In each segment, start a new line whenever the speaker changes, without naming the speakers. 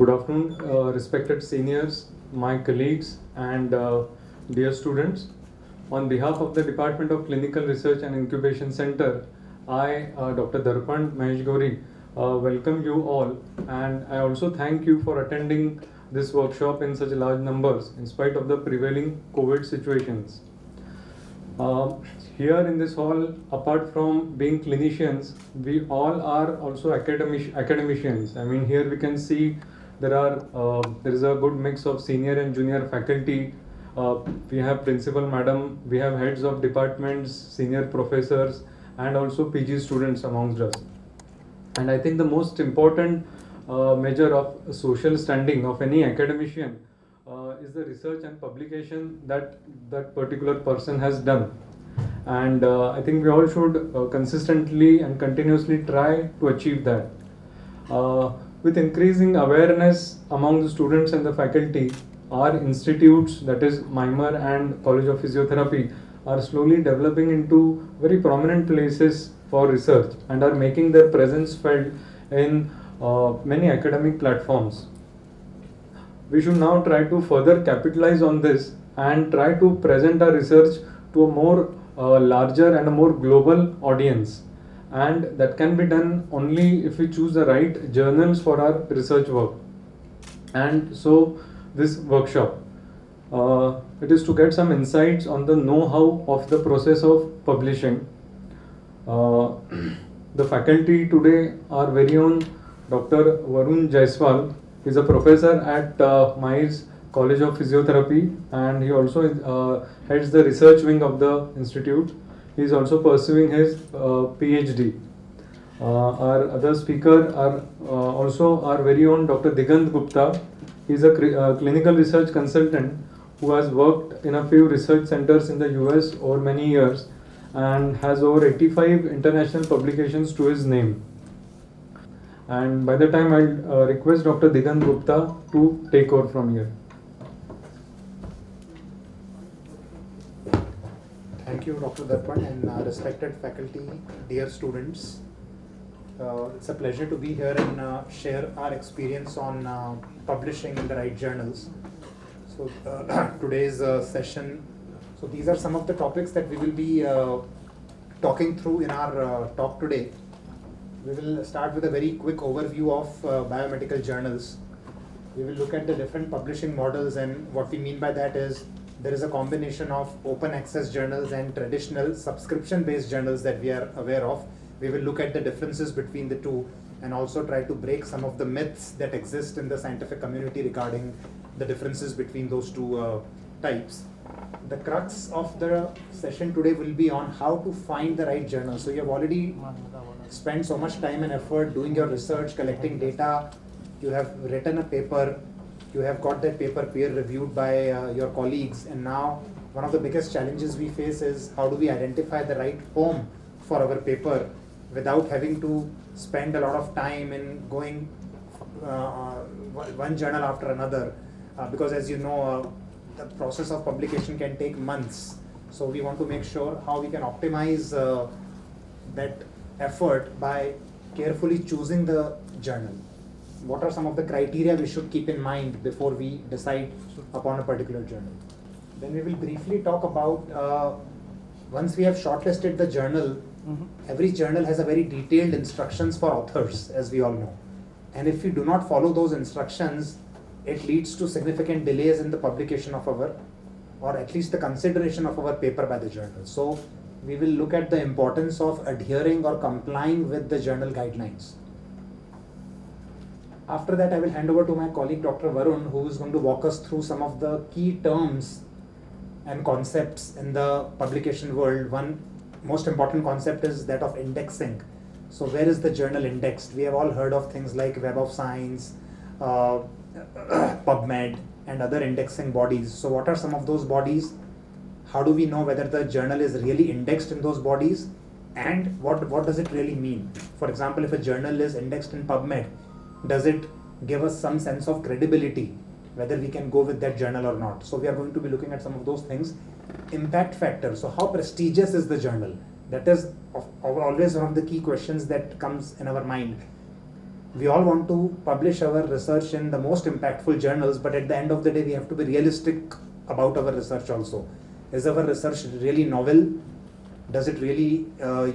Good afternoon, respected seniors, my colleagues, and dear students. On behalf of the Department of Clinical Research and Incubation Center, I, Dr. Darpan Mahesh Gauri, welcome you all, and I also thank you for attending this workshop in such large numbers in spite of the prevailing COVID situations. Here in this hall, apart from being clinicians, we all are also academicians. I mean, here we can see there is a good mix of senior and junior faculty. We have principal madam, we have heads of departments, senior professors, and also PG students amongst us. And I think the most important measure of social standing of any academician is the research and publication that that particular person has done. And I think we all should consistently and continuously try to achieve that. With increasing awareness among the students and the faculty, our institutes, that is MIMER and College of Physiotherapy, are slowly developing into very prominent places for research and are making their presence felt in many academic platforms. We should now try to further capitalize on this and try to present our research to a more larger and a more global audience, and that can be done only if we choose the right journals for our research work. And so this workshop, it is to get some insights on the know-how of the process of publishing. The faculty today are very own Dr. Varun Jaiswal. He is a professor at MIRS College of Physiotherapy, and he also heads the research wing of the institute. He is also pursuing his PhD. Our other speaker are also our very own Dr. Digant Gupta. He is a clinical research consultant who has worked in a few research centers in the US over many years and has over 85 international publications to his name. And by the time I'll request Dr. Digant Gupta to take over from here.
Thank you, Dr. Darpan, and respected faculty, dear students. It's a pleasure to be here and share our experience on publishing in the right journals. So today's session, so these are some of the topics that we will be talking through in our talk today. We will start with a very quick overview of biomedical journals. We will look at the different publishing models, and what we mean by that is there is a combination of open access journals and traditional subscription based journals that we are aware of. We will look at the differences between the two and also try to break some of the myths that exist in the scientific community regarding the differences between those two types. The crux of the session today will be on how to find the right journal. So you have already spent so much time and effort doing your research, collecting data, you have written a paper, you have got that paper peer reviewed by your colleagues, and now one of the biggest challenges we face is how do we identify the right home for our paper without having to spend a lot of time in going one journal after another, because as you know, the process of publication can take months. So we want to make sure how we can optimize that effort by carefully choosing the journal. What are some of the criteria we should keep in mind before we decide upon a particular journal? Then we will briefly talk about once we have shortlisted the journal, every journal has a very detailed instructions for authors, as we all know. And if we do not follow those instructions, it leads to significant delays in the publication of our, or at least the consideration of our paper by the journal. So we will look at the importance of adhering or complying with the journal guidelines. After that, I will hand over to my colleague Dr. Varun, who is going to walk us through some of the key terms and concepts in the publication world. One most important concept is that of indexing. So where is the journal indexed? We have all heard of things like Web of Science, PubMed, and other indexing bodies. So what are some of those bodies? How do we know whether the journal is really indexed in those bodies? And what does it really mean? For example, if a journal is indexed in PubMed, does it give us some sense of credibility, whether we can go with that journal or not? So we are going to be looking at some of those things. Impact factor. So how prestigious is the journal? That is always one of the key questions that comes in our mind. We all want to publish our research in the most impactful journals, but at the end of the day, we have to be realistic about our research also. Is our research really novel? Does it really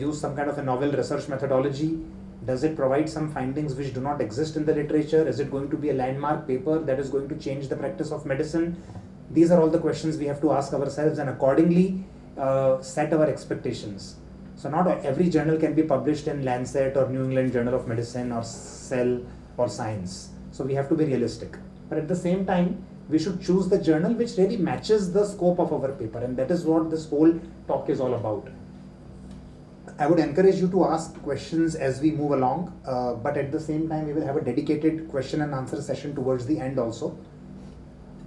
use some kind of a novel research methodology? Does it provide some findings which do not exist in the literature? Is it going to be a landmark paper that is going to change the practice of medicine? These are all the questions we have to ask ourselves and accordingly set our expectations. So not every journal can be published in Lancet or New England Journal of Medicine or Cell or Science. So we have to be realistic. But at the same time, we should choose the journal which really matches the scope of our paper, and that is what this whole talk is all about. I would encourage you to ask questions as we move along, but at the same time, we will have a dedicated question and answer session towards the end also.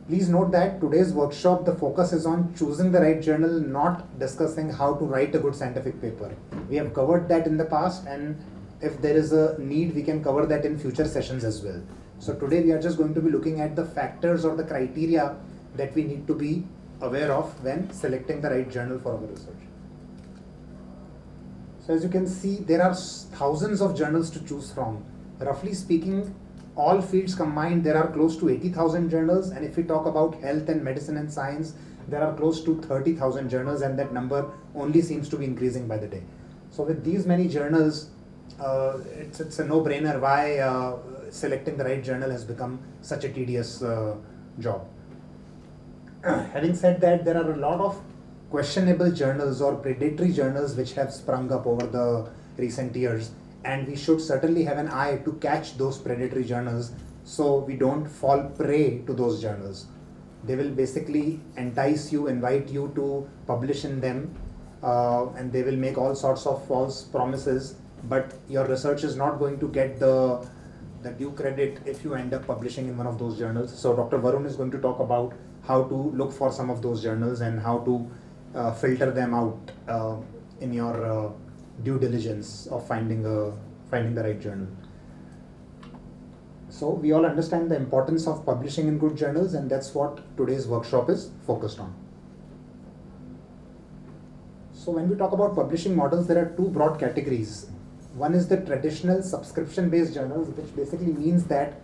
Please note that today's workshop, the focus is on choosing the right journal, not discussing how to write a good scientific paper. We have covered that in the past, and if there is a need, we can cover that in future sessions as well. So today we are just going to be looking at the factors or the criteria that we need to be aware of when selecting the right journal for our research. So as you can see, there are thousands of journals to choose from. Roughly speaking, all fields combined, there are close to 80,000 journals, and if we talk about health and medicine and science, there are close to 30,000 journals, and that number only seems to be increasing by the day. So with these many journals, it's a no-brainer why selecting the right journal has become such a tedious job. Having said that, there are a lot of questionable journals or predatory journals which have sprung up over the recent years, and we should certainly have an eye to catch those predatory journals so we don't fall prey to those journals. They will basically entice you, invite you to publish in them, and they will make all sorts of false promises, but your research is not going to get the due credit if you end up publishing in one of those journals. So Dr. Varun is going to talk about how to look for some of those journals and how to filter them out in your due diligence of finding the right journal. So we all understand the importance of publishing in good journals, and that's what today's workshop is focused on. So when we talk about publishing models, there are two broad categories. One is the traditional subscription-based journals, which basically means that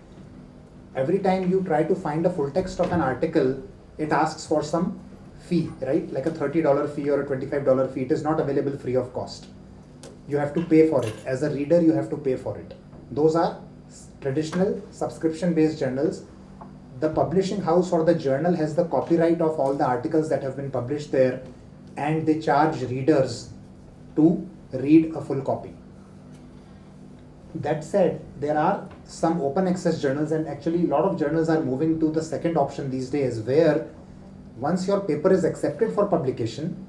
every time you try to find a full text of an article, it asks for some fee, right? Like a $30 fee or a $25 fee. It is not available free of cost. You have to pay for it. As a reader, you have to pay for it. Those are traditional subscription-based journals. The publishing house or the journal has the copyright of all the articles that have been published there, and they charge readers to read a full copy. That said, there are some open access journals, and actually a lot of journals are moving to the second option these days, where once your paper is accepted for publication,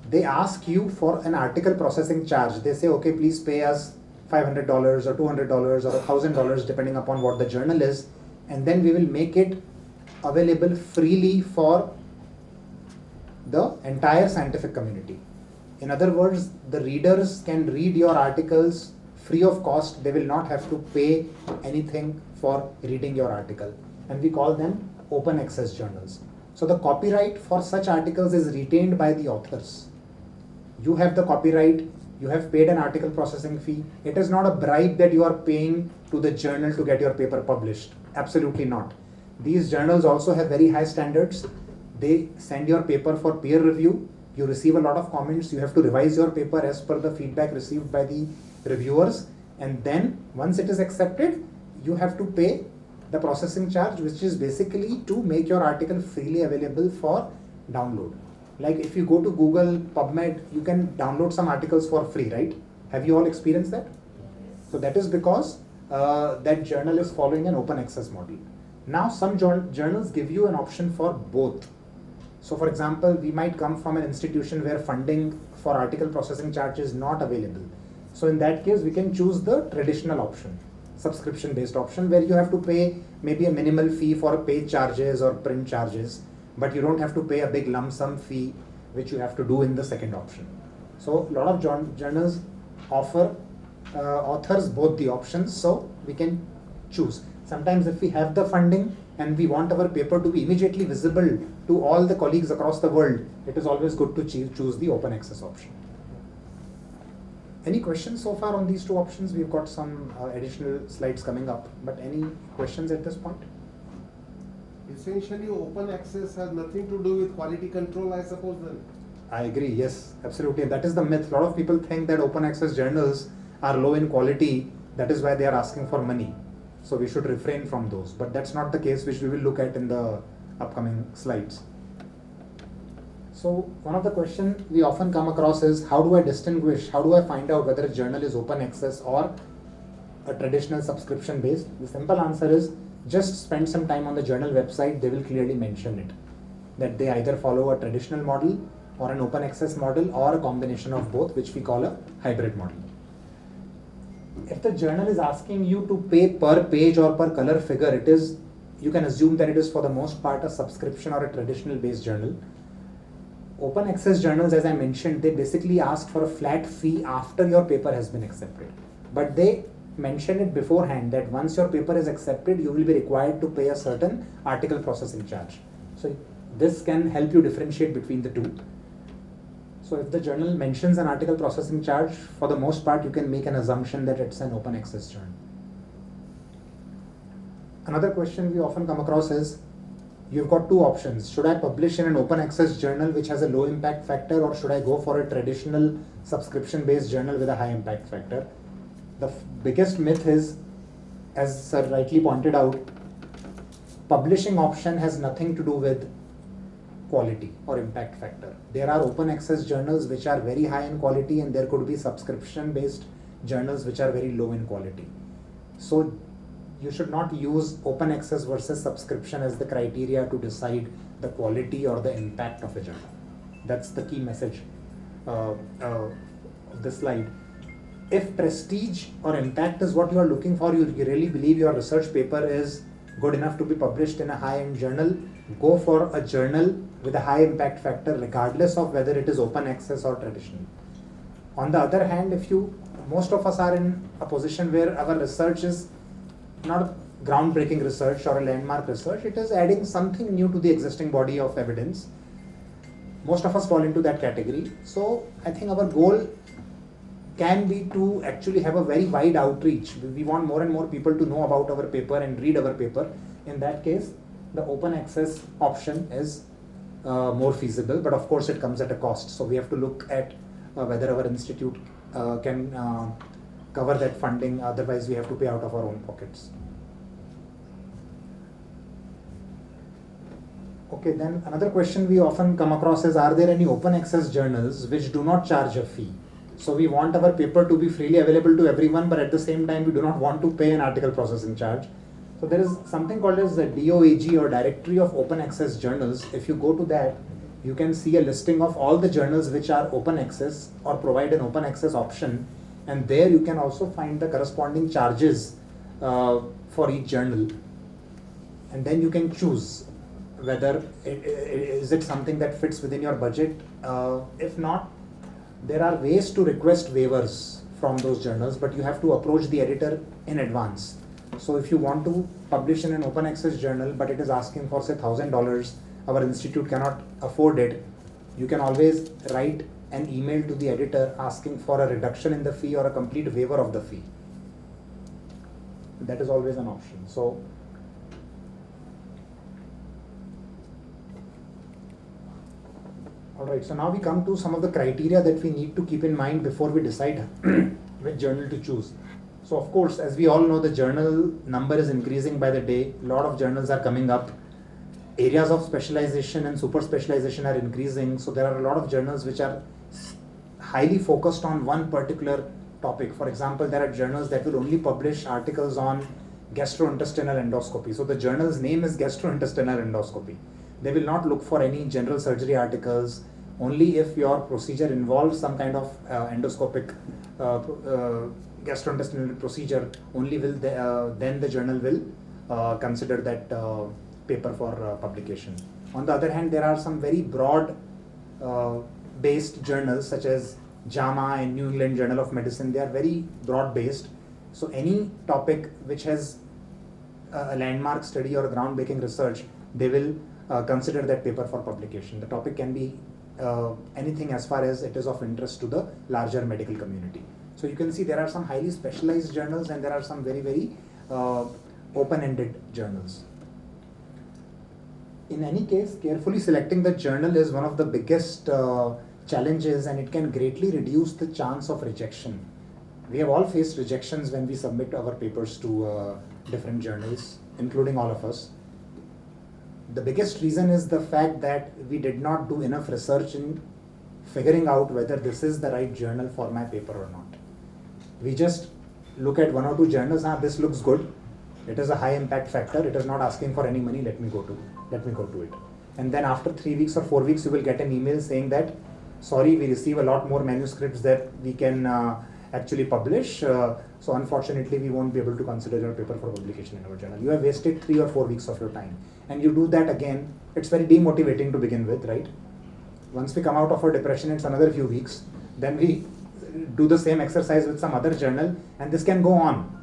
they ask you for an article processing charge. They say, okay, please pay us $500 or $200 or $1,000 depending upon what the journal is, and then we will make it available freely for the entire scientific community. In other words, the readers can read your articles free of cost. They will not have to pay anything for reading your article, and we call them open access journals. So the copyright for such articles is retained by the authors. You have the copyright, you have paid an article processing fee. It is not a bribe that you are paying to the journal to get your paper published. Absolutely not. These journals also have very high standards. They send your paper for peer review. You receive a lot of comments. You have to revise your paper as per the feedback received by the reviewers. And then once it is accepted, you have to pay the processing charge, which is basically to make your article freely available for download. Like if you go to Google, PubMed, you can download some articles for free, right? Have you all experienced that? So that is because that journal is following an open access model. Now some journals give you an option for both. So for example, we might come from an institution where funding for article processing charge is not available. So in that case, we can choose the traditional option, subscription based option, where you have to pay maybe a minimal fee for page charges or print charges, but you don't have to pay a big lump sum fee, which you have to do in the second option. So a lot of journals offer authors both the options, so we can choose. Sometimes if we have the funding and we want our paper to be immediately visible to all the colleagues across the world, it is always good to choose the open access option. Any questions so far on these two options? We've got some additional slides coming up, but any questions at this point?
Essentially, open access has nothing to do with quality control, I suppose then.
I agree, yes, absolutely. That is the myth. A lot of people think that open access journals are low in quality, that is why they are asking for money. So we should refrain from those. But that's not the case, which we will look at in the upcoming slides. So one of the questions we often come across is, how do I distinguish, how do I find out whether a journal is open access or a traditional subscription based? The simple answer is, just spend some time on the journal website, they will clearly mention it. That they either follow a traditional model or an open access model or a combination of both, which we call a hybrid model. If the journal is asking you to pay per page or per color figure, it is, you can assume that it is for the most part a subscription or a traditional based journal. Open access journals, as I mentioned, they basically ask for a flat fee after your paper has been accepted. But they mention it beforehand that once your paper is accepted, you will be required to pay a certain article processing charge. So this can help you differentiate between the two. So if the journal mentions an article processing charge, for the most part, you can make an assumption that it's an open access journal. Another question we often come across is, you've got two options. Should I publish in an open access journal which has a low impact factor, or should I go for a traditional subscription based journal with a high impact factor? The biggest myth is, as Sir rightly pointed out, publishing option has nothing to do with quality or impact factor. There are open access journals which are very high in quality, and there could be subscription based journals which are very low in quality. So you should not use open access versus subscription as the criteria to decide the quality or the impact of a journal. That's the key message of the slide. If prestige or impact is what you are looking for, you really believe your research paper is good enough to be published in a high-end journal, go for a journal with a high impact factor regardless of whether it is open access or traditional. On the other hand, most of us are in a position where our research is not groundbreaking research or a landmark research, it is adding something new to the existing body of evidence. Most of us fall into that category. So I think our goal can be to actually have a very wide outreach. We want more and more people to know about our paper and read our paper. In that case, the open access option is more feasible, but of course it comes at a cost. So we have to look at whether our institute can cover that funding, otherwise we have to pay out of our own pockets. Okay, then another question we often come across is, are there any open access journals which do not charge a fee? So we want our paper to be freely available to everyone, but at the same time we do not want to pay an article processing charge. So there is something called as the DOAG, or Directory of Open Access Journals. If you go to that, you can see a listing of all the journals which are open access or provide an open access option, and there you can also find the corresponding charges for each journal, and then you can choose whether is it something that fits within your budget. If not, there are ways to request waivers from those journals, but you have to approach the editor in advance. So if you want to publish in an open access journal, but it is asking for say $1,000, our institute cannot afford it, you can always write an email to the editor asking for a reduction in the fee or a complete waiver of the fee. That is always an option. So alright, so now we come to some of the criteria that we need to keep in mind before we decide which journal to choose. So of course, as we all know, the journal number is increasing by the day. A lot of journals are coming up. Areas of specialization and super specialization are increasing. So there are a lot of journals which are highly focused on one particular topic. For example, there are journals that will only publish articles on gastrointestinal endoscopy. So the journal's name is gastrointestinal endoscopy. They will not look for any general surgery articles. Only if your procedure involves some kind of endoscopic gastrointestinal procedure, only will then the journal will consider that paper for publication. On the other hand, there are some very broad based journals such as JAMA and New England Journal of Medicine. They are very broad based. So any topic which has a landmark study or a groundbreaking research, they will consider that paper for publication. The topic can be anything as far as it is of interest to the larger medical community. So you can see there are some highly specialized journals and there are some very, very open-ended journals. In any case, carefully selecting the journal is one of the biggest challenges, and it can greatly reduce the chance of rejection. We have all faced rejections when we submit our papers to different journals, including all of us. The biggest reason is the fact that we did not do enough research in figuring out whether this is the right journal for my paper or not. We just look at one or two journals, this looks good, it is a high impact factor, it is not asking for any money, let me go to it. And then after 3 weeks or 4 weeks, you will get an email saying that, sorry, we receive a lot more manuscripts that we can actually publish, so unfortunately we won't be able to consider your paper for publication in our journal. You have wasted 3 or 4 weeks of your time, and you do that again. It's very demotivating to begin with, right? Once we come out of our depression, it's another few weeks, then we do the same exercise with some other journal, and this can go on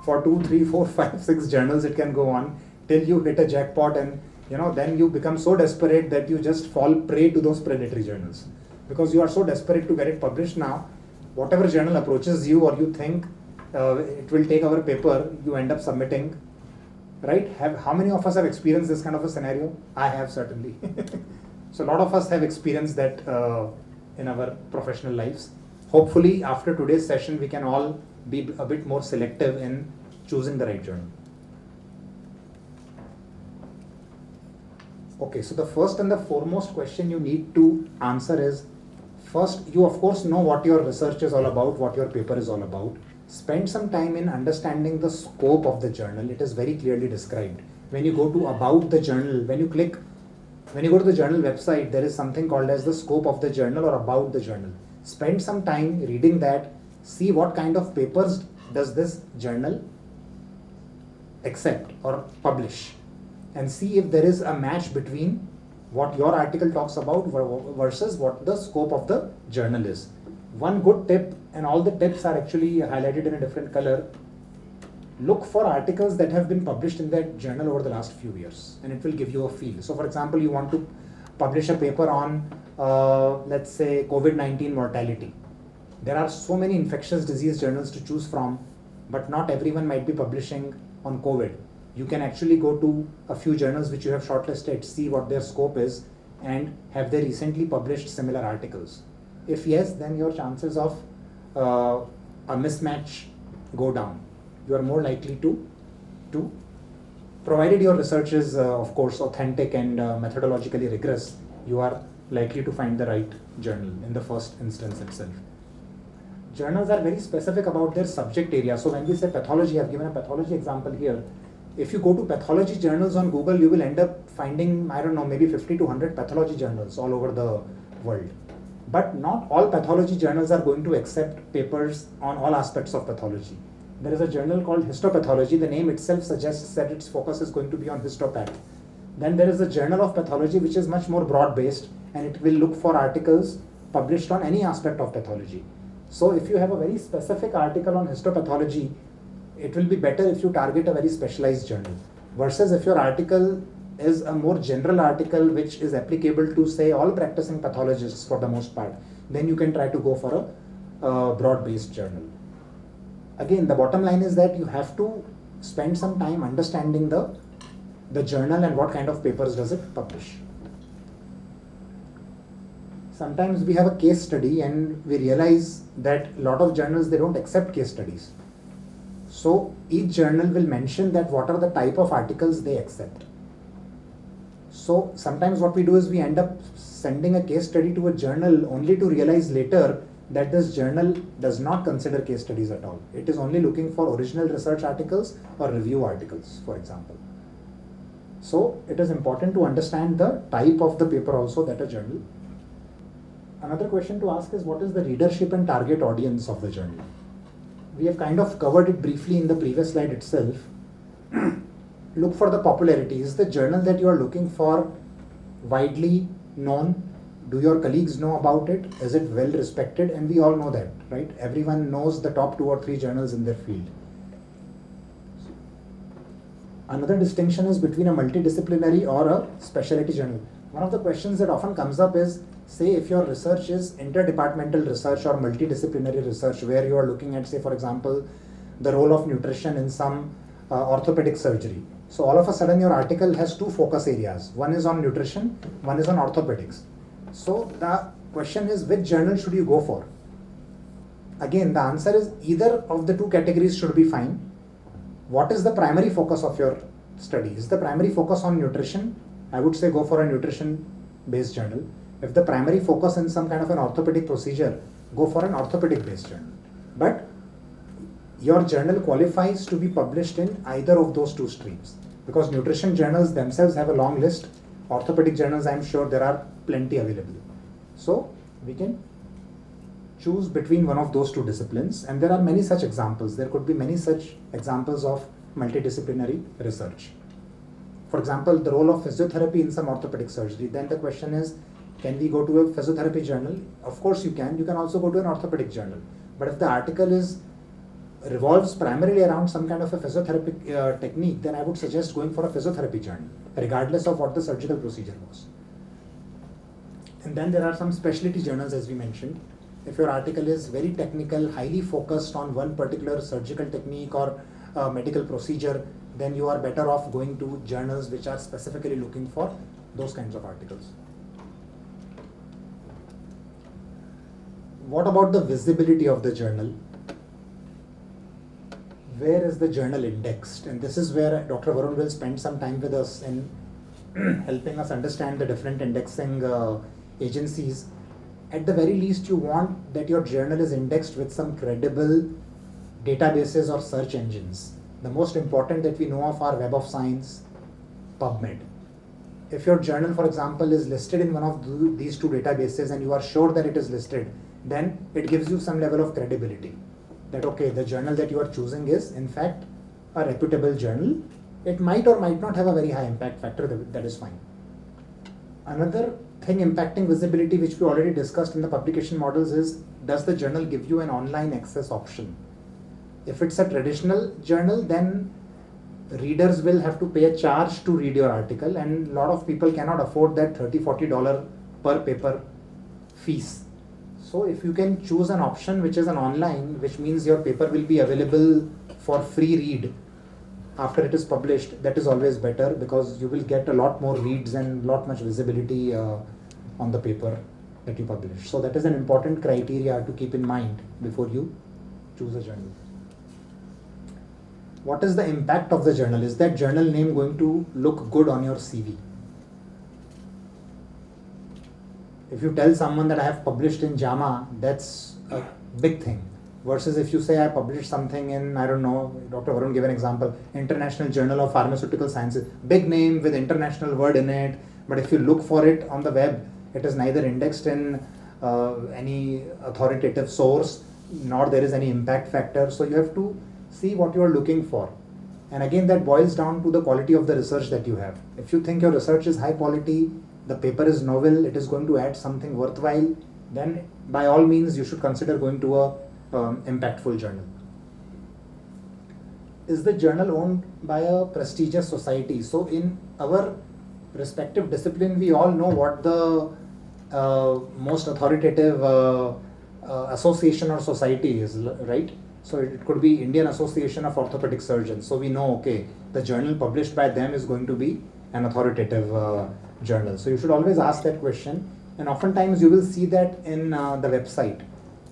for 2, 3, 4, 5, 6 journals. It can go on till you hit a jackpot, and then you become so desperate that you just fall prey to those predatory journals, because you are so desperate to get it published. Now whatever journal approaches you, or you think it will take our paper, you end up submitting, right? How many of us have experienced this kind of a scenario? I have, certainly. So a lot of us have experienced that in our professional lives. Hopefully after today's session we can all be a bit more selective in choosing the right journal. Okay, so the first and the foremost question you need to answer is, first, you of course know what your research is all about, what your paper is all about. Spend some time in understanding the scope of the journal. It is very clearly described. When you go to about the journal, when you go to the journal website, there is something called as the scope of the journal or about the journal. Spend some time reading that, see what kind of papers does this journal accept or publish, and see if there is a match between what your article talks about versus what the scope of the journal is. One good tip, and all the tips are actually highlighted in a different color, look for articles that have been published in that journal over the last few years, and it will give you a feel. So for example, you want to publish a paper on let's say COVID-19 mortality. There are so many infectious disease journals to choose from, but not everyone might be publishing on COVID. You can actually go to a few journals which you have shortlisted, see what their scope is, and have they recently published similar articles. If yes, then your chances of a mismatch go down. You are more likely to provided your research is of course authentic and methodologically rigorous, you are likely to find the right journal in the first instance itself. Journals are very specific about their subject area. So when we say pathology, I have given a pathology example here. If you go to pathology journals on Google, you will end up finding, I don't know, maybe 50 to 100 pathology journals all over the world. But not all pathology journals are going to accept papers on all aspects of pathology. There is a journal called Histopathology. The name itself suggests that its focus is going to be on histopath. Then there is a Journal of Pathology, which is much more broad-based, and it will look for articles published on any aspect of pathology. So if you have a very specific article on histopathology, it will be better if you target a very specialized journal, versus if your article is a more general article which is applicable to, say, all practicing pathologists for the most part, then you can try to go for a broad-based journal. Again, the bottom line is that you have to spend some time understanding the journal and what kind of papers does it publish. Sometimes we have a case study and we realize that a lot of journals, they don't accept case studies. So each journal will mention that what are the type of articles they accept. So sometimes what we do is we end up sending a case study to a journal only to realize later that this journal does not consider case studies at all. It is only looking for original research articles or review articles, for example. So it is important to understand the type of the paper also that a journal. Another question to ask is, what is the readership and target audience of the journal? We have kind of covered it briefly in the previous slide itself. Look for the popularity. Is the journal that you are looking for widely known? Do your colleagues know about it? Is it well respected? And we all know that, right? Everyone knows the top 2 or 3 journals in their field. Another distinction is between a multidisciplinary or a specialty journal. one of the questions that often comes up is, say if your research is interdepartmental research or multidisciplinary research, where you are looking at, say for example, the role of nutrition in some orthopedic surgery. So all of a sudden your article has two focus areas. One is on nutrition, one is on orthopedics. So the question is, which journal should you go for? Again, the answer is either of the two categories should be fine. What is the primary focus of your study? Is the primary focus on nutrition? I would say go for a nutrition based journal. If the primary focus in some kind of an orthopedic procedure, go for an orthopedic based journal. But your journal qualifies to be published in either of those two streams, because nutrition journals themselves have a long list. Orthopedic journals, I'm sure there are plenty available. So we can choose between one of those two disciplines, and there are many such examples. There could be many such examples of multidisciplinary research. For example, the role of physiotherapy in some orthopedic surgery. Then the question is, can we go to a physiotherapy journal? Of course you can. You can also go to an orthopedic journal. But if the article revolves primarily around some kind of a physiotherapy technique, then I would suggest going for a physiotherapy journal, regardless of what the surgical procedure was. And then there are some specialty journals, as we mentioned. If your article is very technical, highly focused on one particular surgical technique or medical procedure, then you are better off going to journals which are specifically looking for those kinds of articles. What about the visibility of the journal? Where is the journal indexed? And this is where Dr. Varun will spend some time with us in helping us understand the different indexing agencies. At the very least, you want that your journal is indexed with some credible databases or search engines. The most important that we know of are Web of Science, PubMed. If your journal, for example, is listed in one of these two databases and you are sure that it is listed, then it gives you some level of credibility. That okay, the journal that you are choosing is in fact a reputable journal. It might or might not have a very high impact factor, that is fine. Another thing impacting visibility, which we already discussed in the publication models, is does the journal give you an online access option? If it's a traditional journal, then readers will have to pay a charge to read your article, and a lot of people cannot afford that $30-40 per paper fees. So if you can choose an option which is an online, which means your paper will be available for free read after it is published, that is always better, because you will get a lot more reads and lot much visibility on the paper that you publish. So that is an important criteria to keep in mind before you choose a journal. What is the impact of the journal? Is that journal name going to look good on your CV? If you tell someone that I have published in JAMA, that's a big thing. Versus if you say I published something in, I don't know, Dr. Varun gave an example, International Journal of Pharmaceutical Sciences, big name with international word in it, but if you look for it on the web, it is neither indexed in any authoritative source, nor there is any impact factor. So you have to see what you are looking for. And again, that boils down to the quality of the research that you have. If you think your research is high quality, the paper is novel, it is going to add something worthwhile, then by all means you should consider going to a impactful journal. Is the journal owned by a prestigious society? So in our respective discipline, we all know what the most authoritative association or society is, right? So it could be Indian Association of Orthopedic Surgeons. So we know, okay, the journal published by them is going to be an authoritative journal. So you should always ask that question, and oftentimes you will see that in the website,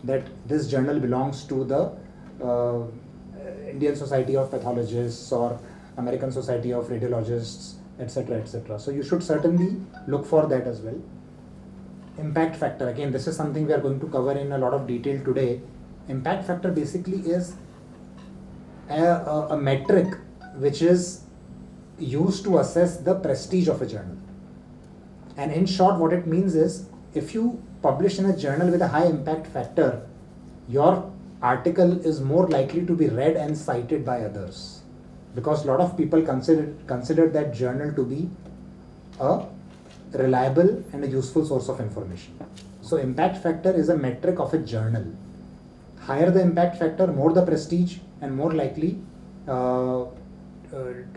that this journal belongs to the Indian Society of Pathologists or American Society of Radiologists, etc., etc. So you should certainly look for that as well. Impact factor, again, this is something we are going to cover in a lot of detail today. Impact factor basically is a metric which is used to assess the prestige of a journal. And in short, what it means is, if you publish in a journal with a high impact factor, your article is more likely to be read and cited by others, because a lot of people consider that journal to be a reliable and a useful source of information. So impact factor is a metric of a journal. Higher the impact factor, more the prestige, and more likely to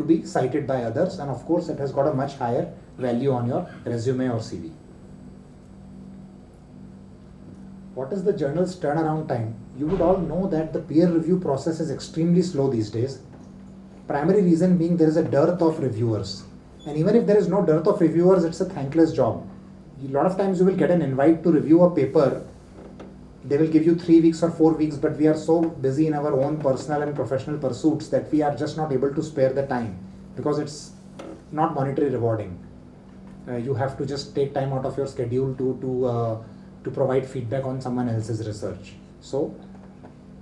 be cited by others, and of course it has got a much higher value on your resume or CV. What is the journal's turnaround time? You would all know that the peer review process is extremely slow these days. Primary reason being there is a dearth of reviewers. And even if there is no dearth of reviewers, it's a thankless job. A lot of times you will get an invite to review a paper. They will give you 3 weeks or 4 weeks, but we are so busy in our own personal and professional pursuits that we are just not able to spare the time because it's not monetarily rewarding. You have to just take time out of your schedule to provide feedback on someone else's research. So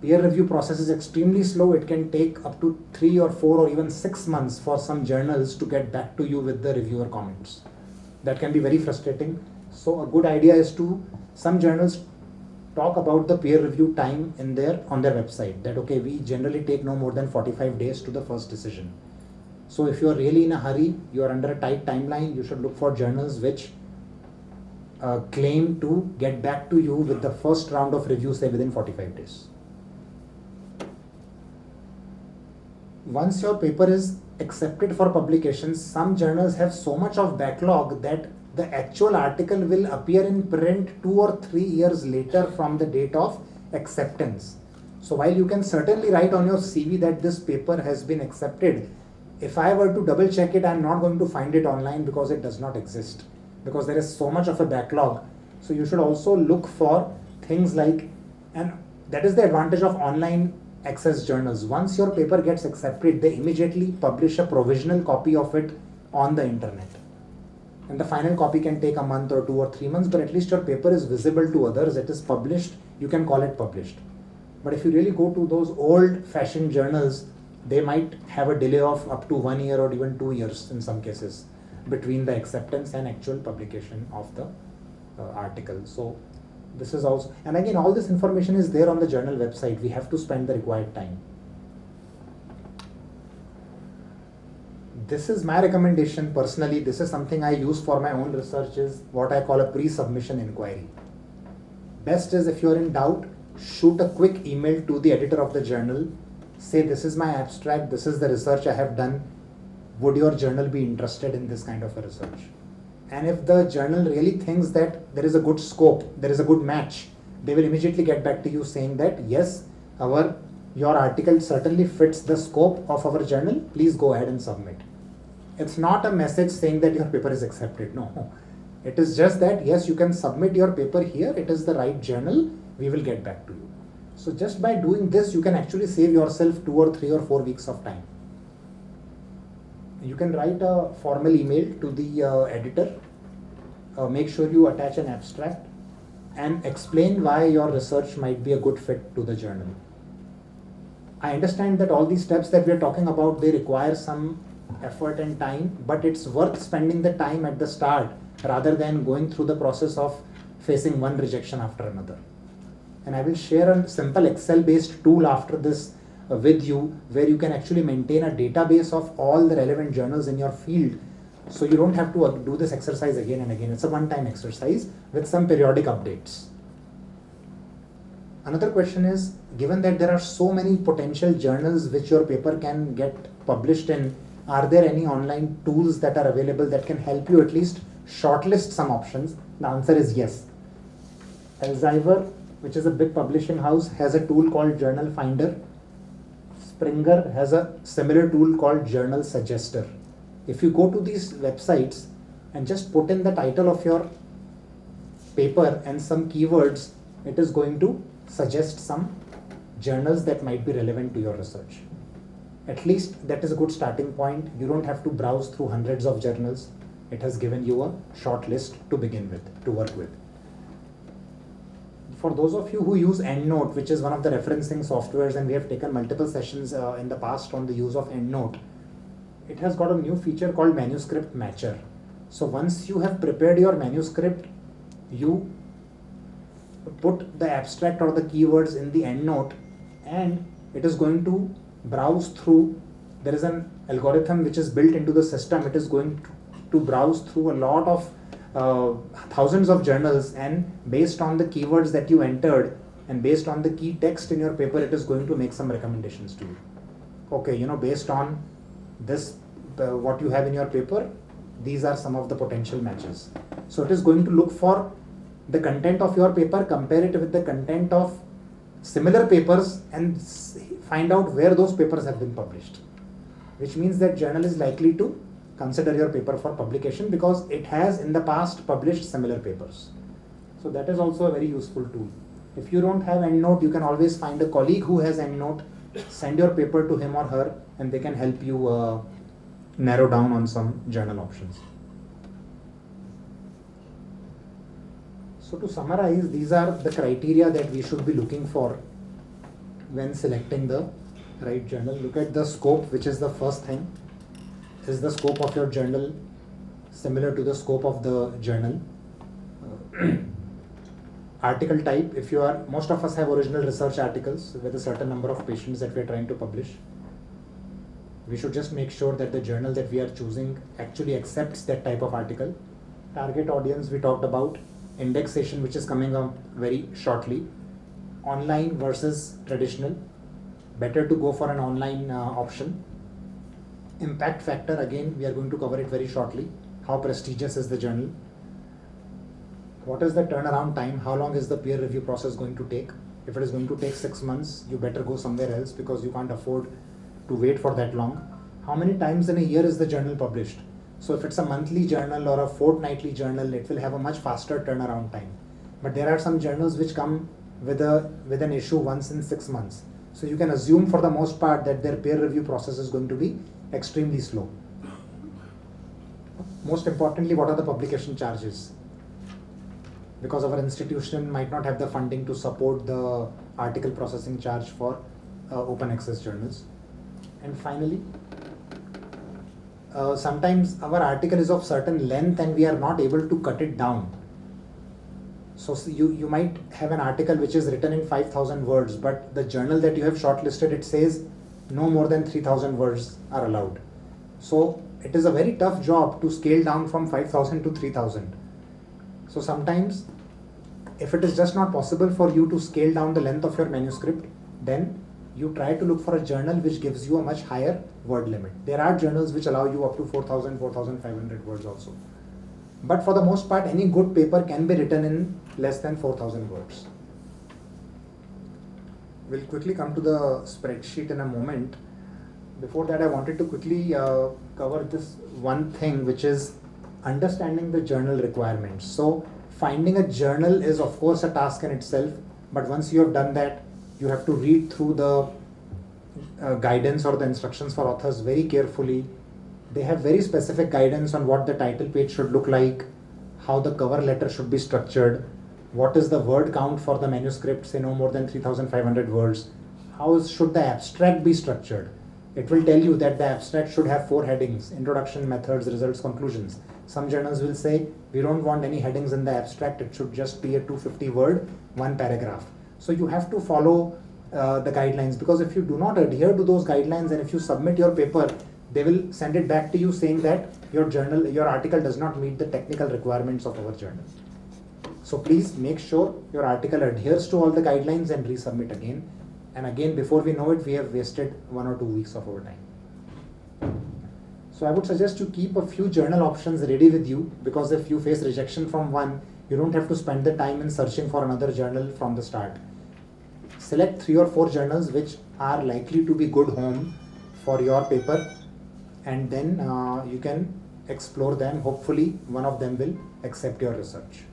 peer review process is extremely slow. It can take up to 3 or 4 or even 6 months for some journals to get back to you with the reviewer comments. That can be very frustrating. So a good idea is some journals talk about the peer review time on their website, that okay, we generally take no more than 45 days to the first decision. So if you are really in a hurry, you are under a tight timeline, you should look for journals which claim to get back to you with the first round of review, say within 45 days. Once your paper is accepted for publication, some journals have so much of backlog that the actual article will appear in print 2 or 3 years later from the date of acceptance. So while you can certainly write on your CV that this paper has been accepted, if I were to double check it, I'm not going to find it online because it does not exist, because there is so much of a backlog. So you should also look for things like, and that is the advantage of online access journals. Once your paper gets accepted, they immediately publish a provisional copy of it on the internet. And the final copy can take a month or 2 or 3 months, but at least your paper is visible to others. It is published. You can call it published. But if you really go to those old-fashioned journals, they might have a delay of up to 1 year or even 2 years in some cases between the acceptance and actual publication of the article. So this is also, and again, all this information is there on the journal website. We have to spend the required time. This is my recommendation personally. This is something I use for my own research, is what I call a pre-submission inquiry. Best is, if you're in doubt, shoot a quick email to the editor of the journal. Say, this is my abstract, this is the research I have done. Would your journal be interested in this kind of a research? And if the journal really thinks that there is a good scope, there is a good match, they will immediately get back to you saying that yes, your article certainly fits the scope of our journal, please go ahead and submit. It's not a message saying that your paper is accepted, no. It is just that yes, you can submit your paper here, it is the right journal, we will get back to you. So just by doing this, you can actually save yourself 2 or 3 or 4 weeks of time. You can write a formal email to the editor, make sure you attach an abstract and explain why your research might be a good fit to the journal. I understand that all these steps that we are talking about, they require some effort and time, but it's worth spending the time at the start rather than going through the process of facing one rejection after another. And I will share a simple Excel based tool after this with you, where you can actually maintain a database of all the relevant journals in your field, so you don't have to do this exercise again and again. It's a one-time exercise with some periodic updates. Another question is, given that there are so many potential journals which your paper can get published in, are there any online tools that are available that can help you at least shortlist some options? The answer is yes. Elsevier, which is a big publishing house, has a tool called Journal Finder. Springer has a similar tool called Journal Suggester. If you go to these websites and just put in the title of your paper and some keywords, it is going to suggest some journals that might be relevant to your research. At least that is a good starting point. You don't have to browse through hundreds of journals. It has given you a short list to begin with, to work with. For those of you who use EndNote, which is one of the referencing softwares, and we have taken multiple sessions in the past on the use of EndNote, it has got a new feature called Manuscript Matcher. So once you have prepared your manuscript, you put the abstract or the keywords in the EndNote, and it is going to browse through. There is an algorithm which is built into the system. It is going to browse through a lot of thousands of journals, and based on the keywords that you entered and based on the key text in your paper, it is going to make some recommendations to you. Okay, based on this, what you have in your paper, these are some of the potential matches. So it is going to look for the content of your paper, compare it with the content of similar papers, and find out where those papers have been published, which means that journal is likely to consider your paper for publication because it has in the past published similar papers. So that is also a very useful tool. If you don't have EndNote, you can always find a colleague who has EndNote, send your paper to him or her, and they can help you narrow down on some journal options. So to summarize, these are the criteria that we should be looking for when selecting the right journal. Look at the scope, which is the first thing. Is the scope of your journal similar to the scope of the journal? Article type, if you are, most of us have original research articles with a certain number of patients that we are trying to publish. We should just make sure that the journal that we are choosing actually accepts that type of article. Target audience we talked about. Indexation, which is coming up very shortly. Online versus traditional. Better to go for an online option. Impact factor, again we are going to cover it very shortly. How prestigious is the journal? What is the turnaround time? How long is the peer review process going to take? If it is going to take 6 months, you better go somewhere else because you can't afford to wait for that long. How many times in a year is the journal published? So if it's a monthly journal or a fortnightly journal, it will have a much faster turnaround time. But there are some journals which come with an issue once in 6 months. So you can assume for the most part that their peer review process is going to be extremely slow. Most importantly, what are the publication charges? Because our institution might not have the funding to support the article processing charge for open access journals. And finally, sometimes our article is of certain length and we are not able to cut it down. So you might have an article which is written in 5,000 words, but the journal that you have shortlisted, it says no more than 3,000 words are allowed. So it is a very tough job to scale down from 5,000 to 3,000. So sometimes if it is just not possible for you to scale down the length of your manuscript, then you try to look for a journal which gives you a much higher word limit. There are journals which allow you up to 4,000, 4,500 words also. But for the most part, any good paper can be written in less than 4,000 words. We'll quickly come to the spreadsheet in a moment. Before that, I wanted to quickly cover this one thing, which is understanding the journal requirements. So finding a journal is of course a task in itself, but once you have done that, you have to read through the guidance or the instructions for authors very carefully. They have very specific guidance on what the title page should look like, how the cover letter should be structured, what is the word count for the manuscript, say no more than 3,500 words, how should the abstract be structured. It will tell you that the abstract should have 4 headings: introduction, methods, results, conclusions. Some journals will say we don't want any headings in the abstract, it should just be a 250 word, 1 paragraph. So you have to follow the guidelines, because if you do not adhere to those guidelines and if you submit your paper, they will send it back to you saying that your article does not meet the technical requirements of our journal. So please make sure your article adheres to all the guidelines and resubmit again. And again, before we know it, we have wasted 1 or 2 weeks of our time. So I would suggest you keep a few journal options ready with you, because if you face rejection from one, you don't have to spend the time in searching for another journal from the start. Select 3 or 4 journals which are likely to be good home for your paper, and then you can explore them. Hopefully one of them will accept your research.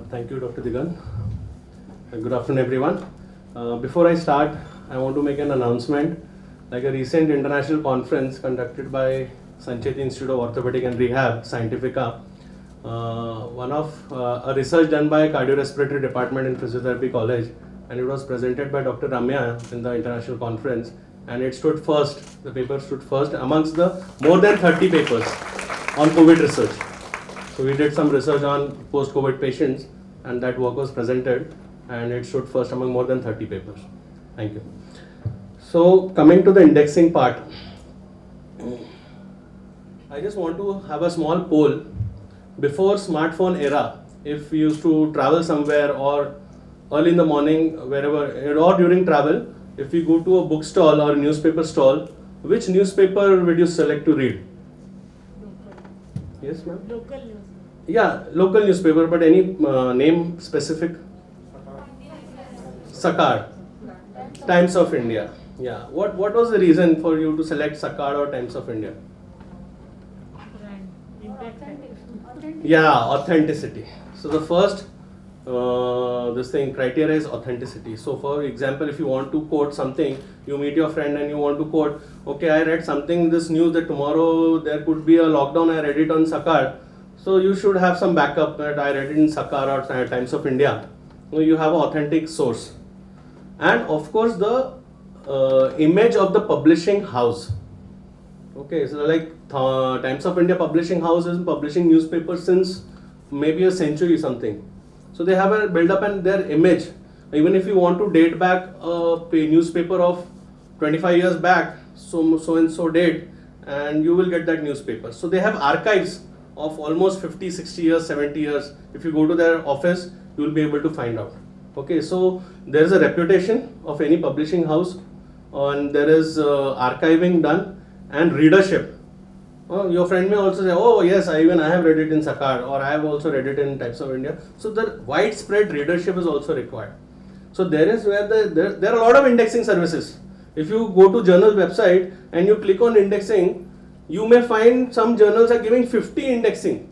Thank you, Dr. Digal. Good afternoon, everyone. Before I start, I want to make an announcement. Like a recent international conference conducted by Sancheti Institute of Orthopedic and Rehab, Scientifica, a research done by Cardiorespiratory Department in Physiotherapy College, and it was presented by Dr. Ramya in the international conference, and it stood first, the paper stood first amongst the more than 30 papers on COVID research. So we did some research on post-COVID patients, and that work was presented, and it stood first among more than 30 papers. Thank you. So coming to the indexing part, I just want to have a small poll. Before smartphone era, if we used to travel somewhere or early in the morning, wherever, or during travel, if we go to a bookstall or a newspaper stall, which newspaper would you select to read? Yes, ma'am.
Local news.
Yeah, local newspaper, but any name specific? Sakar. Times of India. Yeah. What was the reason for you to select Sakar or Times of India?
Brand. Impact factor.
Yeah, authenticity. So the first this thing criteria is authenticity. So for example, if you want to quote something, you meet your friend and you want to quote, okay, I read something this news that tomorrow there could be a lockdown, I read it on Sakar. So you should have some backup that I read it in Sakar or Times of India. So you have an authentic source. And of course the image of the publishing house. Okay, so like Times of India publishing house is publishing newspapers since maybe a century something. So they have a build up and their image. Even if you want to date back a newspaper of 25 years back, so and so date, and you will get that newspaper. So they have archives of almost 50, 60 years, 70 years. If you go to their office, you will be able to find out. Okay, so there is a reputation of any publishing house, and there is archiving done and readership. Your friend may also say, oh yes, I have read it in Sakar, or I have also read it in Times of India. So the widespread readership is also required. So there is where there are a lot of indexing services. If you go to journal website and you click on indexing, you may find some journals are giving 50 indexing.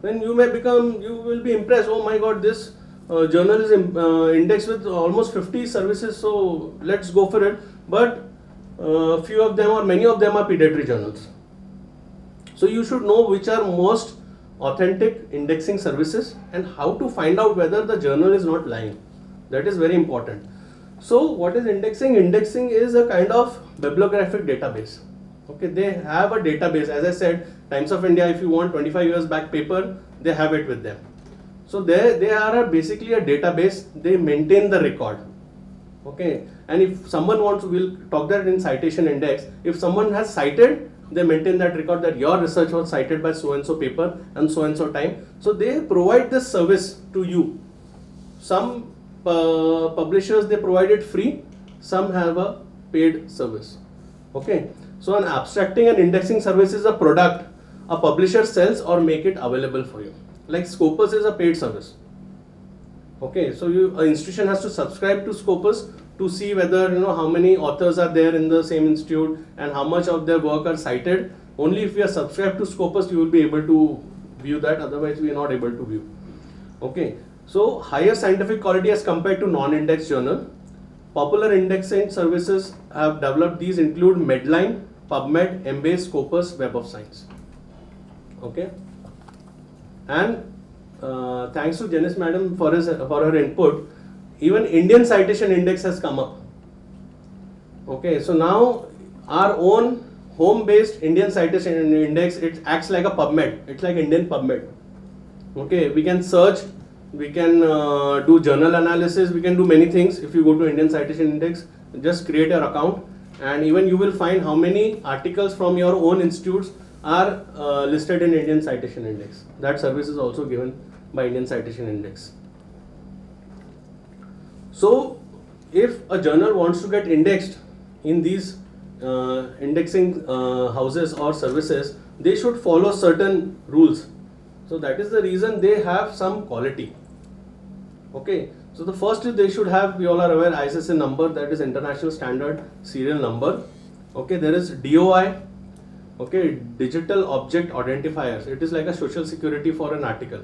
Then you will be impressed. Oh my God, this journal is indexed with almost 50 services. So let's go for it. But few of them or many of them are pediatric journals. So you should know which are most authentic indexing services and how to find out whether the journal is not lying. That is very important. So what is indexing? Indexing is a kind of bibliographic database. Okay, they have a database. As I said, Times of India, if you want 25 years back paper, they have it with them. So they are basically a database. They maintain the record. Okay, and if someone wants, we'll talk that in citation index. If someone has cited, they maintain that record that your research was cited by so and so paper and so time. So they provide this service to you. Some publishers, they provide it free, some have a paid service. Okay, so an abstracting and indexing service is a product a publisher sells or make it available for you. Like Scopus is a paid service. Okay, so an institution has to subscribe to Scopus to see whether how many authors are there in the same institute and how much of their work are cited. Only if you are subscribed to Scopus you will be able to view that, otherwise we are not able to view. Okay, so higher scientific quality as compared to non-indexed journal. Popular indexing services have developed, these include Medline, PubMed, Embase, Scopus, Web of Science. Okay, and thanks to Janice madam for her input, even Indian Citation Index has come up. Okay, so now our own home-based Indian Citation Index, it acts like a PubMed. It's like Indian PubMed. Okay, we can search, we can do journal analysis, we can do many things. If you go to Indian Citation Index, just create your account, and even you will find how many articles from your own institutes are listed in Indian Citation Index. That service is also given by Indian Citation Index. So if a journal wants to get indexed in these indexing houses or services, they should follow certain rules. So that is the reason they have some quality. Okay, so the first is they should have, we all are aware, ISSN number, that is International Standard Serial Number. Okay, there is DOI, okay, Digital Object Identifiers. It is like a social security for an article.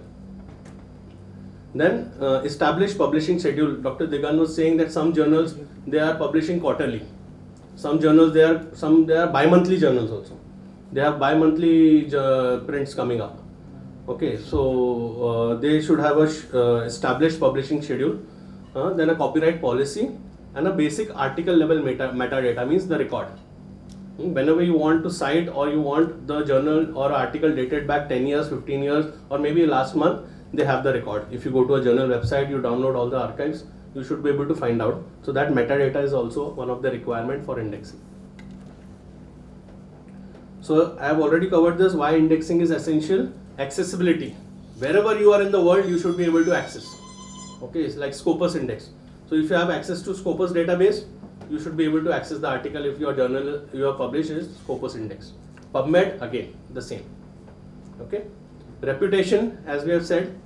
Then established publishing schedule. Dr. Digant was saying that some journals, they are publishing quarterly. Some journals, they are bi-monthly journals also. They have bi-monthly prints coming up. Okay, so they should have a established publishing schedule, then a copyright policy, and a basic article level metadata, means the record. Whenever you want to cite or you want the journal or article dated back 10 years, 15 years, or maybe last month, they have the record. If you go to a journal website, you download all the archives, you should be able to find out. So that metadata is also one of the requirement for indexing. So I have already covered this, why indexing is essential. Accessibility. Wherever you are in the world, you should be able to access. Okay, it's like Scopus index. So if you have access to Scopus database, you should be able to access the article if your journal you have published is Scopus index. PubMed, again, the same. Okay. Reputation, as we have said,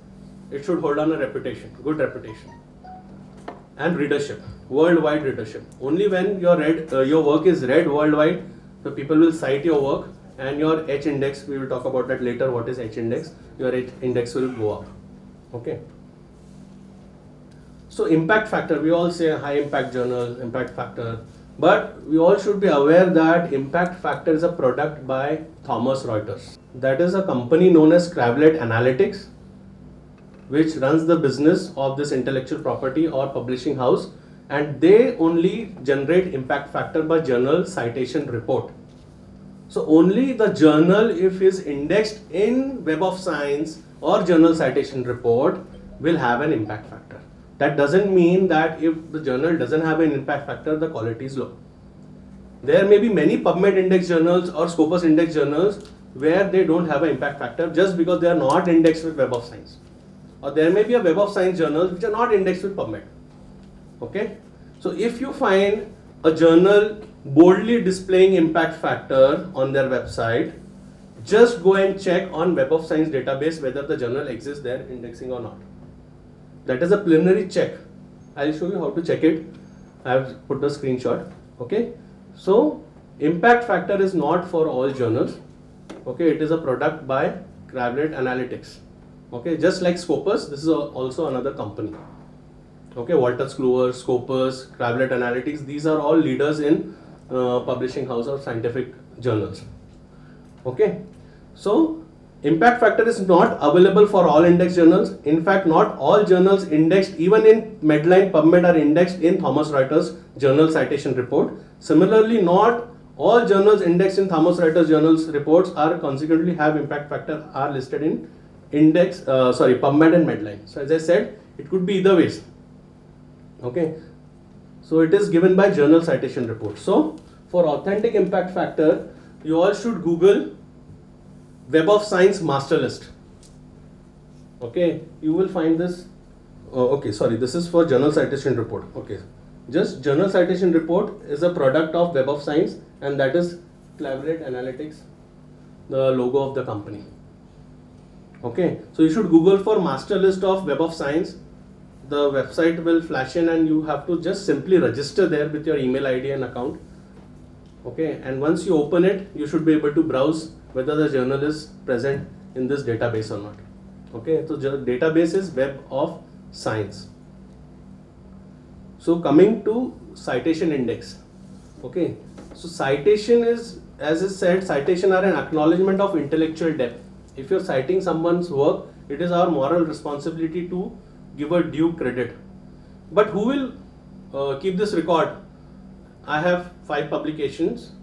it should hold on a reputation, good reputation. And readership, worldwide readership. Only when your work is read worldwide, the people will cite your work, and your H index, we will talk about that later, what is H index, your H index will go up. Okay. So impact factor, we all say high impact journal, impact factor, but we all should be aware that impact factor is a product by Thomson Reuters. That is a company known as Cravlet Analytics, which runs the business of this intellectual property or publishing house, and they only generate impact factor by journal citation report. So only the journal, if is indexed in Web of Science or journal citation report, will have an impact factor. That doesn't mean that if the journal doesn't have an impact factor, the quality is low. There may be many PubMed index journals or Scopus index journals where they don't have an impact factor just because they are not indexed with Web of Science. Or there may be a Web of Science journals which are not indexed with PubMed. Okay? So if you find a journal boldly displaying impact factor on their website, just go and check on Web of Science database whether the journal exists there indexing or not. That is a preliminary check. I'll show you how to check it. I have put the screenshot. Okay. So impact factor is not for all journals. Okay, it is a product by Cravlet Analytics. Okay, just like Scopus, this is also another company. Okay, Wolters Kluwer, Scopus, Cravlet Analytics, these are all leaders in publishing house or scientific journals. Okay, so impact factor is not available for all index journals. In fact, not all journals indexed, even in Medline, PubMed are indexed in Thomson Reuters journal citation report. Similarly, not all journals indexed in Thomson Reuters journals reports are consequently have impact factor are listed in PubMed and Medline. So as I said, it could be either ways. Okay, so it is given by journal citation report. So for authentic impact factor, you all should Google Web of Science master list. Okay, you will find this. This is for journal citation report. Okay, just journal citation report is a product of Web of Science, and that is Cravlet Analytics, the logo of the company. Okay, so you should Google for master list of Web of Science. The website will flash in, and you have to just simply register there with your email ID and account. Okay, and once you open it, you should be able to browse whether the journal is present in this database or not. Okay, so the database is Web of Science. So coming to citation index. Okay, so citation is, as is said, citation are an acknowledgement of intellectual depth. If you're citing someone's work, it is our moral responsibility to give a due credit. But who will keep this record? I have 5 publications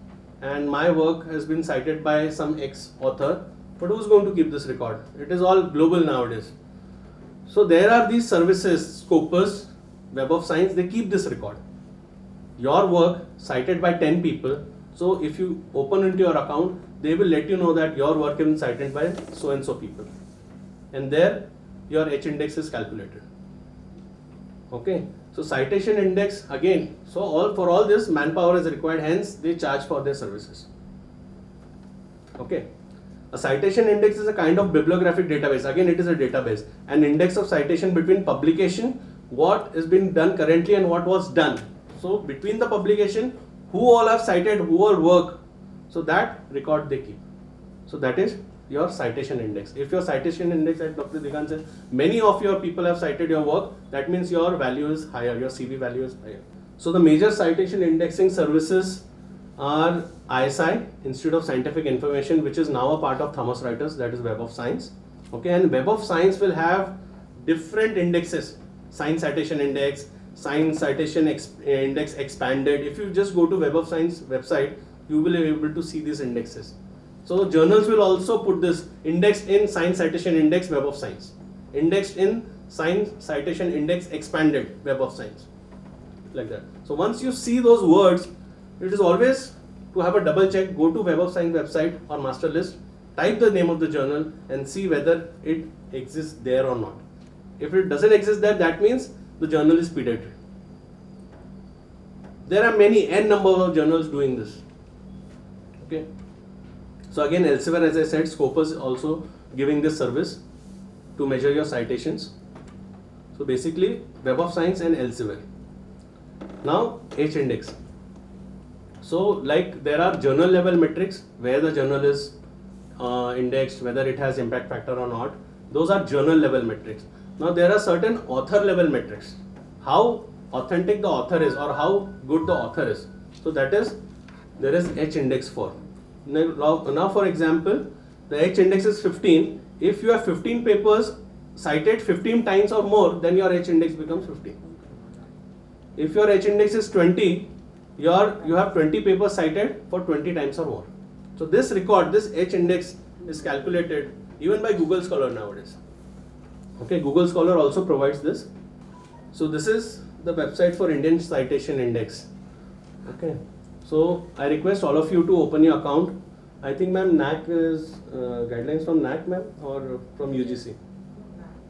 and my work has been cited by some ex-author, but who's going to keep this record? It is all global nowadays. So there are these services, Scopus, Web of Science, they keep this record. Your work cited by 10 people. So if you open into your account, they will let you know that your work has been cited by so and so people. And there your H index is calculated. Okay. So citation index again. So for all this manpower is required. Hence they charge for their services. Okay. A citation index is a kind of bibliographic database. Again, it is a database. An index of citation between publication, what is being done currently and what was done. So between the publication, who all have cited, who all work. So that record they keep. So that is your citation index. If your citation index, as Dr. Digant said, many of your people have cited your work, that means your value is higher, your CV value is higher. So the major citation indexing services are ISI, Institute of Scientific Information, which is now a part of Thomson Reuters, that is Web of Science. Okay, and Web of Science will have different indexes, Science Citation Index, Science Citation Index Expanded. If you just go to Web of Science website, you will be able to see these indexes. So journals will also put this indexed in Science Citation Index Web of Science, indexed in Science Citation Index Expanded Web of Science, like that. So once you see those words, it is always to have a double check, go to Web of Science website or master list, type the name of the journal and see whether it exists there or not. If it doesn't exist there, that means the journal is pediatric. There are many n number of journals doing this. Okay. So again, elsewhere, as I said, Scopus also giving this service to measure your citations. So basically Web of Science and Elsevier. Now H-index. So like there are journal level metrics where the journal is indexed, whether it has impact factor or not. Those are journal level metrics. Now there are certain author level metrics. How authentic the author is or how good the author is. So that is, there is H-index for. Now for example, the H-index is 15. If you have 15 papers cited 15 times or more, then your H-index becomes 15. If your H-index is 20, you have 20 papers cited for 20 times or more. So this record, this H-index is calculated even by Google Scholar nowadays. Okay, Google Scholar also provides this. So this is the website for Indian Citation Index. Okay, so I request all of you to open your account. I think ma'am NAC is guidelines from NAC ma'am or from UGC?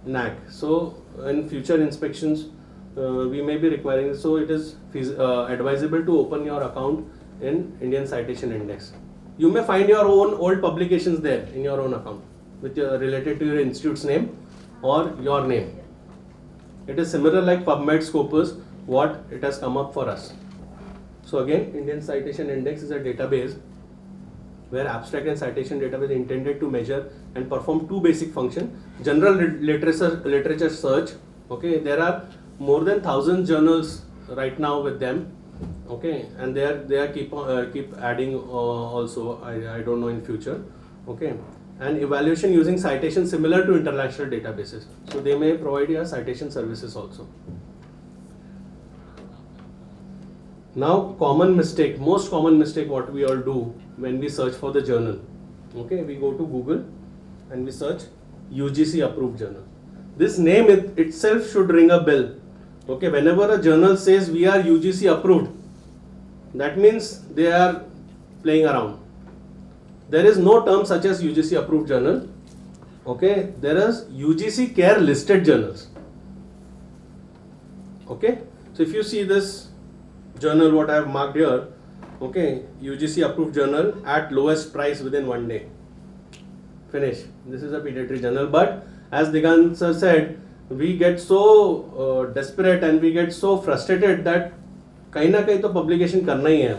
NAC. So in future inspections we may be requiring, so it is advisable to open your account in Indian Citation Index. You may find your own old publications there in your own account with related to your institute's name or your name. It is similar like PubMed Scopus, what it has come up for us. So again, Indian Citation Index is a database where abstract and citation database intended to measure and perform two basic functions. General literature search. Okay, there are more than 1,000 journals right now with them. Okay, and they are keep adding also. I don't know in future. Okay, and evaluation using citation similar to international databases. So they may provide you citation services also. Now common mistake, most common mistake what we all do when we search for the journal. Okay, we go to Google and we search UGC approved journal. This name itself should ring a bell. Okay, whenever a journal says we are UGC approved, that means they are playing around. There is no term such as UGC approved journal. Okay, there is UGC care listed journals. Okay, so if you see this journal what I have marked here, okay, UGC approved journal at lowest price within 1 day. Finish. This is a pediatric journal, but as Digant sir said, we get so desperate and we get so frustrated that कहीं ना कहीं तो publication करना ही है,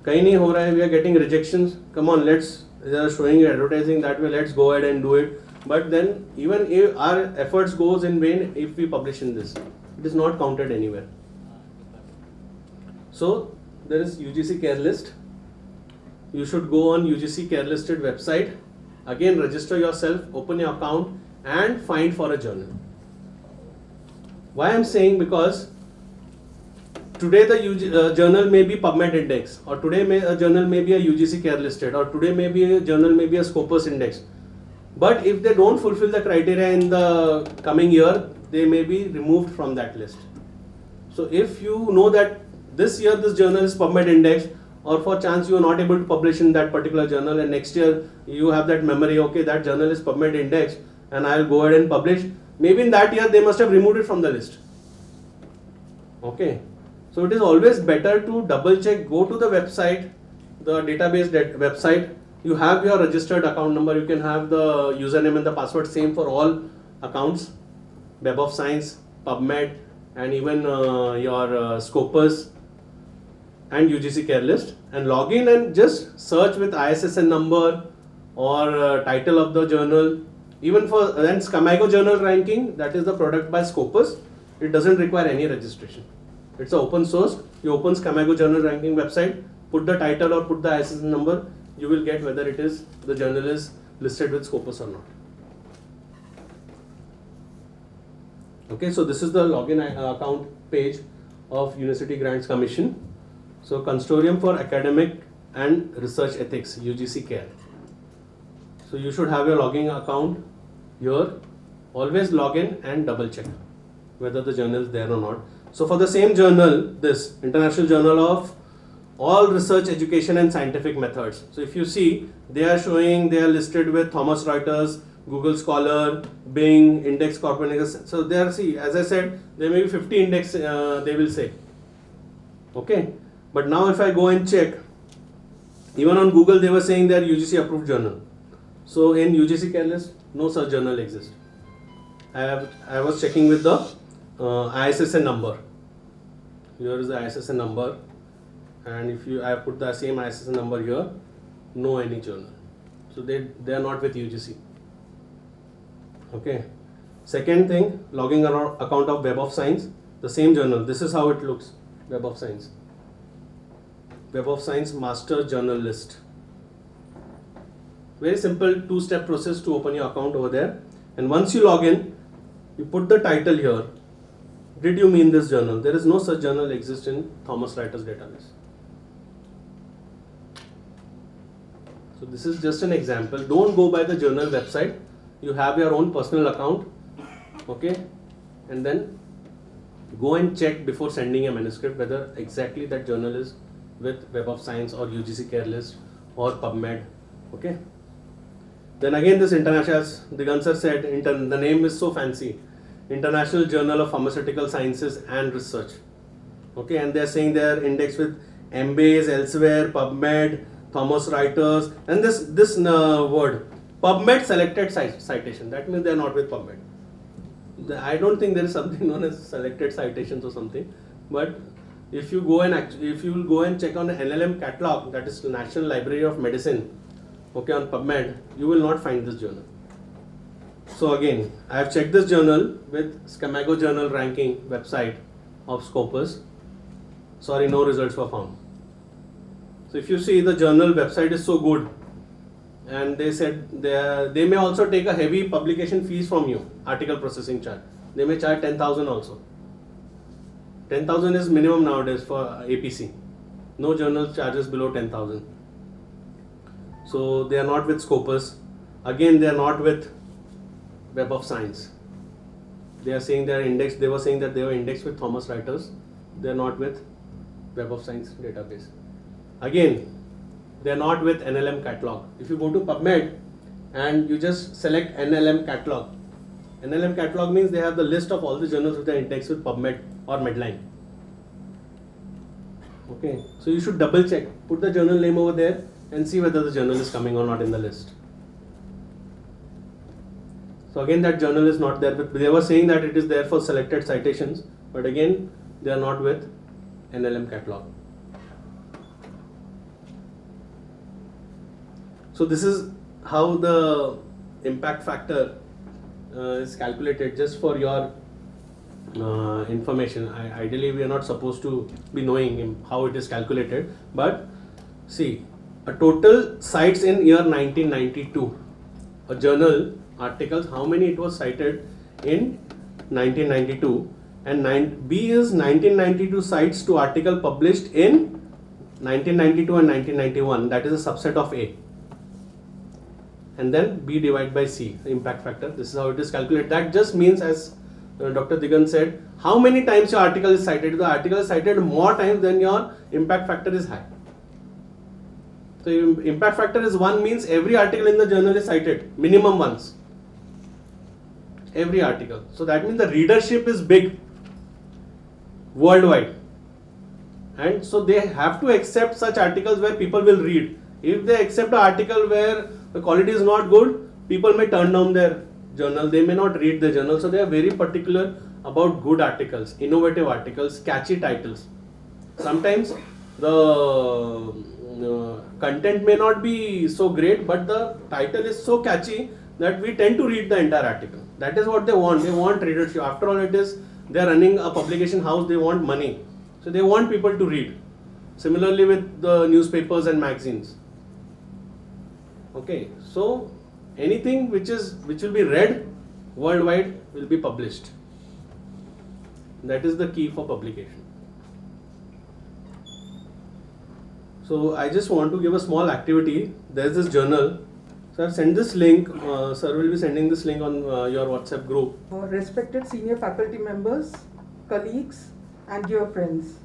कहीं नहीं हो रहा है, we are getting rejections. Come on, they are showing advertising that way, let's go ahead and do it. But then even if our efforts goes in vain if we publish in this, it is not counted anywhere. So there is UGC care list. You should go on UGC care listed website. Again, register yourself, open your account and find for a journal. Why I am saying, because today the journal may be PubMed index, or today a journal may be a UGC care listed, or today maybe a journal may be a Scopus index. But if they don't fulfill the criteria in the coming year, they may be removed from that list. So if you know that this year this journal is PubMed index, or for chance you are not able to publish in that particular journal, and next year you have that memory, okay, that journal is PubMed index and I will go ahead and publish, maybe in that year they must have removed it from the list. Okay, so it is always better to double check, go to the website, the database website, you have your registered account number, you can have the username and the password same for all accounts, Web of Science, PubMed, and even your Scopus and UGC care list, and log in and just search with ISSN number or title of the journal. Even for then Scamago journal ranking, that is the product by Scopus, it doesn't require any registration. It's an open source. You open Scamago journal ranking website, put the title or put the ISSN number, you will get whether it is the journal is listed with Scopus or not. Okay, so this is the login account page of University Grants Commission. So Consortium for Academic and Research Ethics, UGC CARE. So you should have your logging account here. Always log in and double check whether the journal is there or not. So for the same journal, this International Journal of All Research, Education and Scientific Methods. So if you see, they are listed with Thomson Reuters, Google Scholar, Bing, Index Copernicus. So there, see, as I said, there may be 50 index, they will say. Okay. But now if I go and check, even on Google they were saying they are UGC approved journal. So in UGC care list, no such journal exists. I was checking with the ISSN number. Here is the ISSN number, and if I have put the same ISSN number here, no any journal. So they are not with UGC. Okay. Second thing, logging account of Web of Science, the same journal. This is how it looks. Web of Science. Web of Science Master Journal List. Very simple 2-step process to open your account over there. And once you log in, you put the title here. Did you mean this journal? There is no such journal exists in Thomson Reuters database. So this is just an example. Don't go by the journal website. You have your own personal account. Okay, and then go and check before sending a manuscript whether exactly that journal is with Web of Science or UGC care list or PubMed. Okay. Then again, this international, as Digant sir said, the name is so fancy. International Journal of Pharmaceutical Sciences and Research. Okay, and they are saying they are indexed with Embase, Elsewhere, PubMed, Thomson Reuters, and this word PubMed selected citation. That means they are not with PubMed. I don't think there is something known as selected citations or something, but if you go and check on the NLM catalog, that is National Library of Medicine, okay, on PubMed, you will not find this journal. So again, I have checked this journal with Schemago Journal ranking website of Scopus. Sorry, no results were found. So if you see, the journal website is so good, and they said they may also take a heavy publication fees from you, article processing charge. They may charge 10,000 also. 10,000 is minimum nowadays for APC. No journal charges below 10,000. So they are not with Scopus. Again, they are not with Web of Science. They are saying they are indexed. They were saying that they were indexed with Thomson Reuters. They are not with Web of Science database. Again, they are not with NLM catalog. If you go to PubMed and you just select NLM catalog means they have the list of all the journals which are indexed with PubMed or Medline. Okay, so you should double check. Put the journal name over there and see whether the journal is coming or not in the list. So again, that journal is not there. But they were saying that it is there for selected citations, but again, they are not with NLM catalog. So this is how the impact factor is calculated, just for your information. Ideally, we are not supposed to be knowing how it is calculated, but see, a total cites in year 1992, a journal articles, how many it was cited in 1992, and B is 1992 cites to article published in 1992 and 1991, that is a subset of A. And then B divided by C, the impact factor. This is how it is calculated. That just means, as Dr. Digant said, how many times your article is cited. If the article is cited more times, then your impact factor is high. So impact factor is 1, means every article in the journal is cited minimum once. Every article. So that means the readership is big worldwide. And so they have to accept such articles where people will read. If they accept an article where the quality is not good, people may turn down their journal. They may not read the journal. So they are very particular about good articles, innovative articles, catchy titles. Sometimes the content may not be so great, but the title is so catchy that we tend to read the entire article. That is what they want. They want readership. After all, they are running a publication house. They want money. So they want people to read. Similarly with the newspapers and magazines. Okay, so anything which will be read worldwide will be published. That is the key for publication. So I just want to give a small activity. There is this journal. So I've sent this link. Sir will be sending this link on your WhatsApp group.
Respected senior faculty members, colleagues, and dear friends,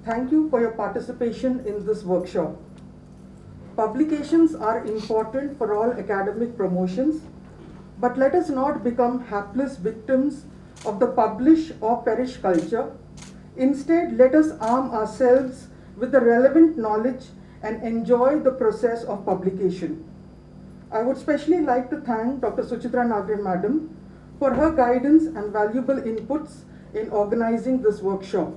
thank you for your participation in this workshop. Publications are important for all academic promotions, but let us not become hapless victims of the publish or perish culture. Instead, let us arm ourselves with the relevant knowledge and enjoy the process of publication. I would especially like to thank Dr. Suchitra Nagre Madam for her guidance and valuable inputs in organizing this workshop.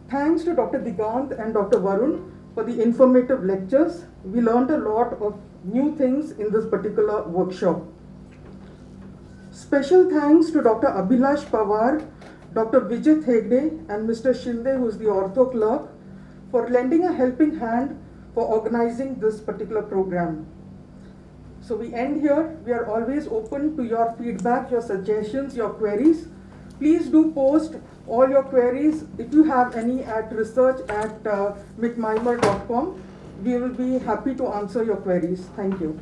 Thanks to Dr. Digant and Dr. Varun for the informative lectures. We learned a lot of new things in this particular workshop. Special thanks to Dr. Abhilash Pawar, Dr. Vijit Hegde, and Mr. Shinde, who is the ortho clerk, for lending a helping hand for organizing this particular program. So we end here. We are always open to your feedback, your suggestions, your queries. Please do post all your queries. If you have any at research@mitmimer.com, we will be happy to answer your queries. Thank you.